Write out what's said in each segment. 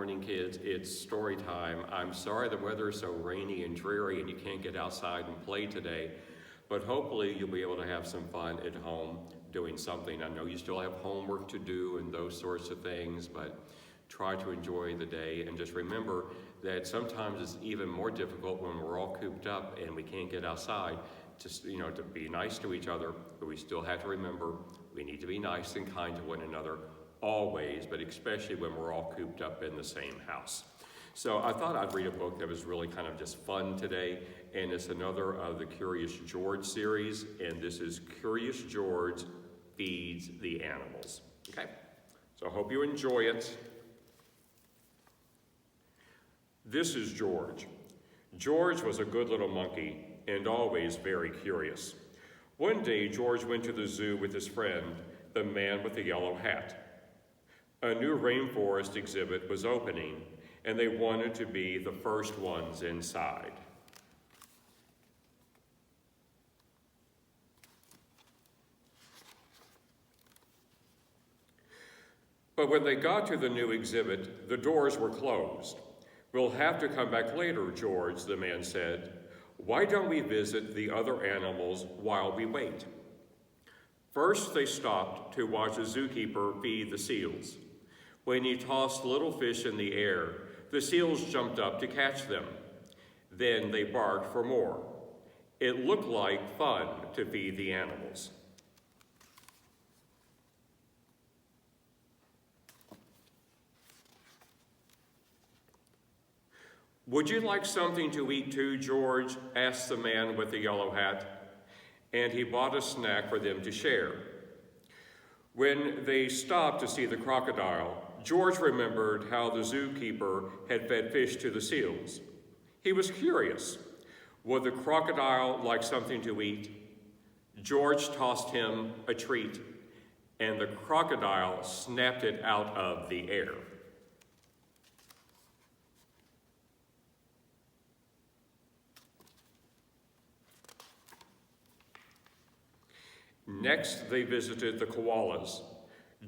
morning, kids. It's story time. I'm sorry the weather is so rainy and dreary and you can't get outside and play today, but hopefully you'll be able to have some fun at home doing something. I know you still have homework to do and those sorts of things, but try to enjoy the day and just remember that sometimes it's even more difficult when we're all cooped up and we can't get outside to be nice to each other, but we still have to remember we need to be nice and kind to one another always, but especially when we're all cooped up in the same house. So I thought I'd read a book that was really kind of just fun today, and it's another of the Curious George series, and this is Curious George Feeds the Animals. Okay, so I hope you enjoy it. This is George. George was a good little monkey and always very curious. One day, George went to the zoo with his friend, the man with the yellow hat. A new rainforest exhibit was opening, and they wanted to be the first ones inside. But when they got to the new exhibit, the doors were closed. "We'll have to come back later, George," the man said. "Why don't we visit the other animals while we wait?" First, they stopped to watch a zookeeper feed the seals. When he tossed little fish in the air, the seals jumped up to catch them. Then they barked for more. It looked like fun to feed the animals. "Would you like something to eat too, George?" asked the man with the yellow hat, and he bought a snack for them to share. When they stopped to see the crocodile, George remembered how the zookeeper had fed fish to the seals. He was curious. Would the crocodile like something to eat? George tossed him a treat, and the crocodile snapped it out of the air. Next, they visited the koalas.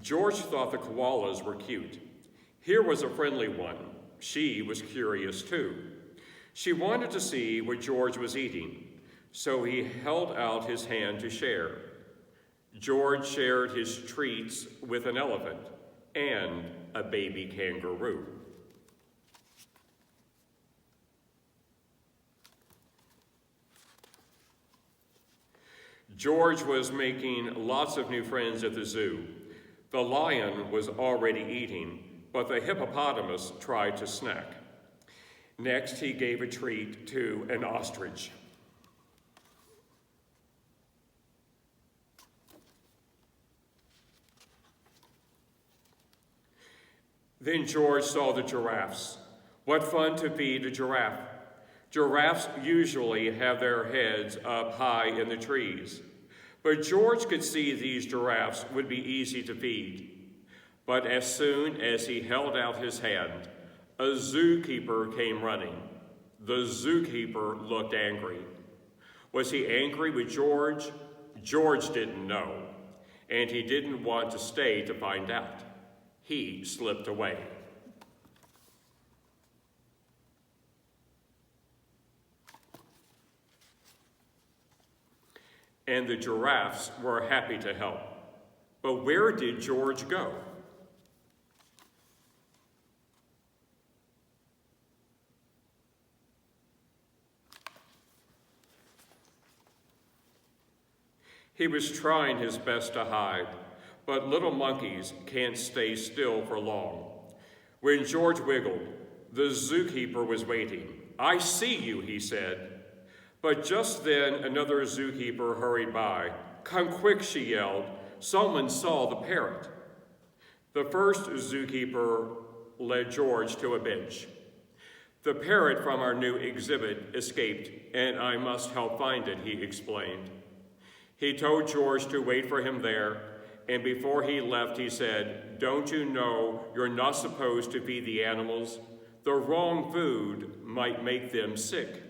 George thought the koalas were cute. Here was a friendly one. She was curious too. She wanted to see what George was eating, so he held out his hand to share. George shared his treats with an elephant and a baby kangaroo. George was making lots of new friends at the zoo. The lion was already eating, but the hippopotamus tried to snack. Next, he gave a treat to an ostrich. Then George saw the giraffes. What fun to feed a giraffe. Giraffes usually have their heads up high in the trees. But George could see these giraffes would be easy to feed. But as soon as he held out his hand, a zookeeper came running. The zookeeper looked angry. Was he angry with George? George didn't know, and he didn't want to stay to find out. He slipped away. And the giraffes were happy to help. But where did George go? He was trying his best to hide, but little monkeys can't stay still for long. When George wiggled, the zookeeper was waiting. "I see you," he said. But just then, another zookeeper hurried by. "Come quick," she yelled. "Someone saw the parrot." The first zookeeper led George to a bench. "The parrot from our new exhibit escaped, and I must help find it," he explained. He told George to wait for him there, and before he left, he said, "Don't you know you're not supposed to feed the animals? The wrong food might make them sick."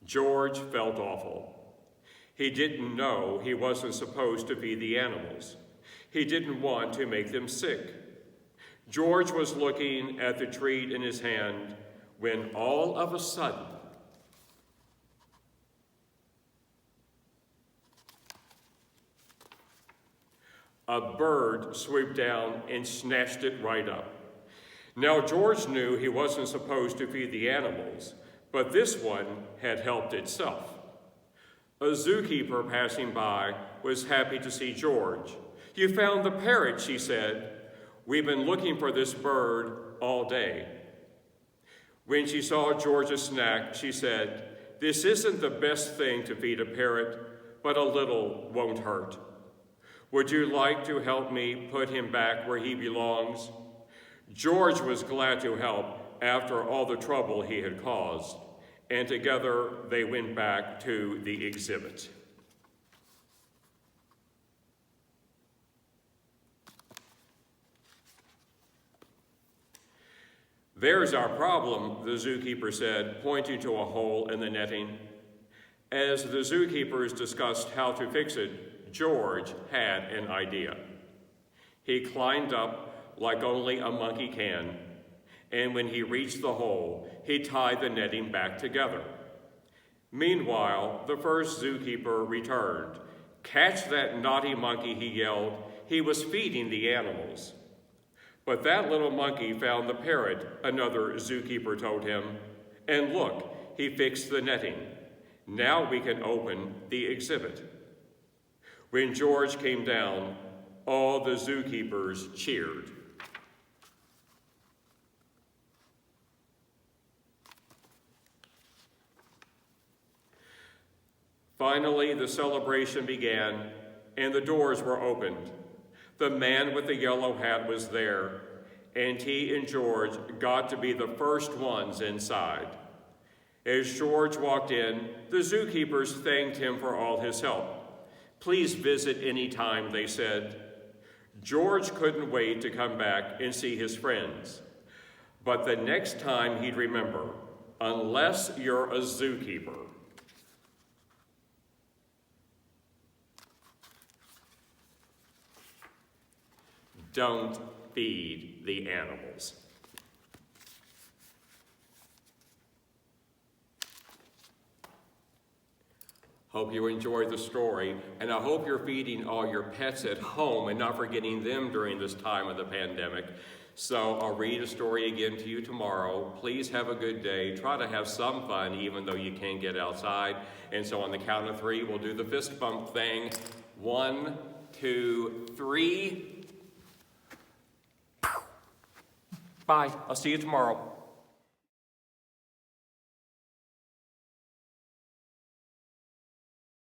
George felt awful. He didn't know he wasn't supposed to feed the animals. He didn't want to make them sick. George was looking at the treat in his hand when all of a sudden, a bird swooped down and snatched it right up. Now, George knew he wasn't supposed to feed the animals, but this one had helped itself. A zookeeper passing by was happy to see George. "You found the parrot," she said. "We've been looking for this bird all day." When she saw George's snack, she said, "This isn't the best thing to feed a parrot, but a little won't hurt. Would you like to help me put him back where he belongs?" George was glad to help after all the trouble he had caused, and together they went back to the exhibit. "There's our problem," the zookeeper said, pointing to a hole in the netting. As the zookeepers discussed how to fix it, George had an idea. He climbed up like only a monkey can, and when he reached the hole, he tied the netting back together. Meanwhile, the first zookeeper returned. "Catch that naughty monkey," he yelled. He was feeding the animals. "But that little monkey found the parrot," another zookeeper told him. "And look, he fixed the netting. Now we can open the exhibit." When George came down, all the zookeepers cheered. Finally, the celebration began, and the doors were opened. The man with the yellow hat was there, and he and George got to be the first ones inside. As George walked in, the zookeepers thanked him for all his help. "Please visit any time," they said. George couldn't wait to come back and see his friends. But the next time he'd remember, unless you're a zookeeper, don't feed the animals. Hope you enjoyed the story, and I hope you're feeding all your pets at home and not forgetting them during this time of the pandemic. So I'll read a story again to you tomorrow. Please have a good day. Try to have some fun even though you can't get outside. And so on the count of 3, we'll do the fist bump thing. 1, 2, 3. Bye. I'll see you tomorrow.